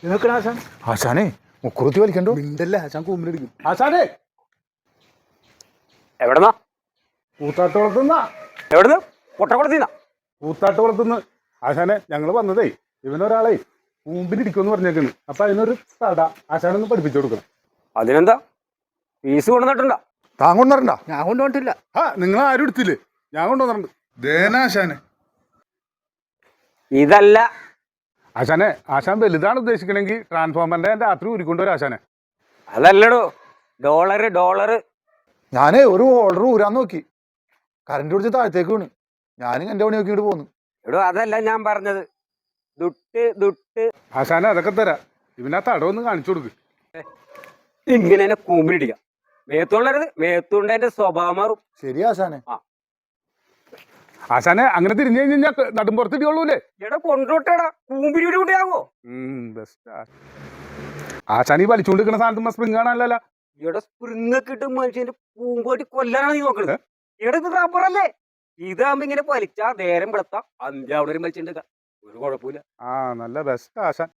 നിൽക്കണ ആശാൻ. ആശാനെ മുക്കുറുത്തി വലിക്കണ്ടോ? മിണ്ടല്ലേ ആശാൻ കൂമ്പിലെടുക്കും. ആശാനെ എവിടെന്നാ? കൂത്താട്ടോളത്തുനിന്നാ. എവിടുന്ന്? പൊട്ടക്കുളത്തിന്നാ? കൂത്താട്ടോളത്തുനിന്ന്. ആശാനെ ഞങ്ങള് വന്നതേ ഇവനൊരാളെ കൂമ്പിലിരിക്കുമെന്ന് പറഞ്ഞേക്കുന്നു. അപ്പൊ അതിനൊരു തട ആശാനൊന്ന് പഠിപ്പിച്ചു കൊടുക്കണം. അതിനെന്താ ഫീസ് കൊണ്ടുവന്നിട്ടുണ്ടോ? താൻ കൊണ്ടുവരണ്ട. ഞാൻ കൊണ്ടുവന്നിട്ടില്ല. ആ നിങ്ങൾ ആരും എടുത്തില്ലേ? ഞാൻ കൊണ്ടുവന്നിട്ടുണ്ട്. ദേനാശാനെ ഇതല്ല ആശാനെ. ആശാൻ വലുതാണ് ഉദ്ദേശിക്കണമെങ്കിൽ ട്രാൻസ്ഫോമറിന്റെ രാത്രി ഊരിക്കൊണ്ടുവരും ആശാനെ. അതല്ലടോ, ഡോളറ്. ഞാനേ ഒരു ഓർഡർ ഊരാൻ നോക്കി, കറണ്ട് പിടിച്ച് താഴത്തേക്ക് വീണ്. ഞാനും എന്റെ പണി നോക്കിയിട്ട് പോന്നു. എടോ അതല്ല ഞാൻ പറഞ്ഞത്, ദുട്ട്. ആശാനെ അതൊക്കെ തരാം. ഇവനാ തടവൊന്ന് കാണിച്ചു കൊടുക്ക്. ഇങ്ങനെ തന്നെ കൂമ്പിലിടിക്കാം. മേത്തുള്ളരുത്, മേത്തുകൊണ്ട് എന്റെ സ്വഭാവം മാറും. ശരി ആശാനെ. ആശാനെ അങ്ങനെ തിരിഞ്ഞു കഴിഞ്ഞാൽ നടുമ്പുറത്ത് ഇടിയുള്ളൂല്ലേ? എടാ കൊണ്ടോട്ടേടാ, കൂമ്പിരി കൂടിയാവോ? ആശാൻ ഈ വലിച്ചുകൊണ്ട് നിൽക്കുന്ന സാധനത്ത് സ്പ്രിങ് കാണാനല്ല. ഇവിടെ സ്പ്രിങ്ങൊക്കെ ഇട്ട് മനുഷ്യന്റെ പൂമ്പോട്ടി കൊല്ലാനാണ് നീ നോക്കണത്. ഇവിടെ ഇത് റബ്ബറല്ലേ? ഇതാകുമ്പോ ഇങ്ങനെ വലിച്ചാ നേരം വെളുത്ത അന്ത്യാവണരും വലിച്ചിട്ടുണ്ടെങ്കിൽ ഒരു കുഴപ്പമില്ല. നല്ല ബെസ്റ്റ് ആശാൻ.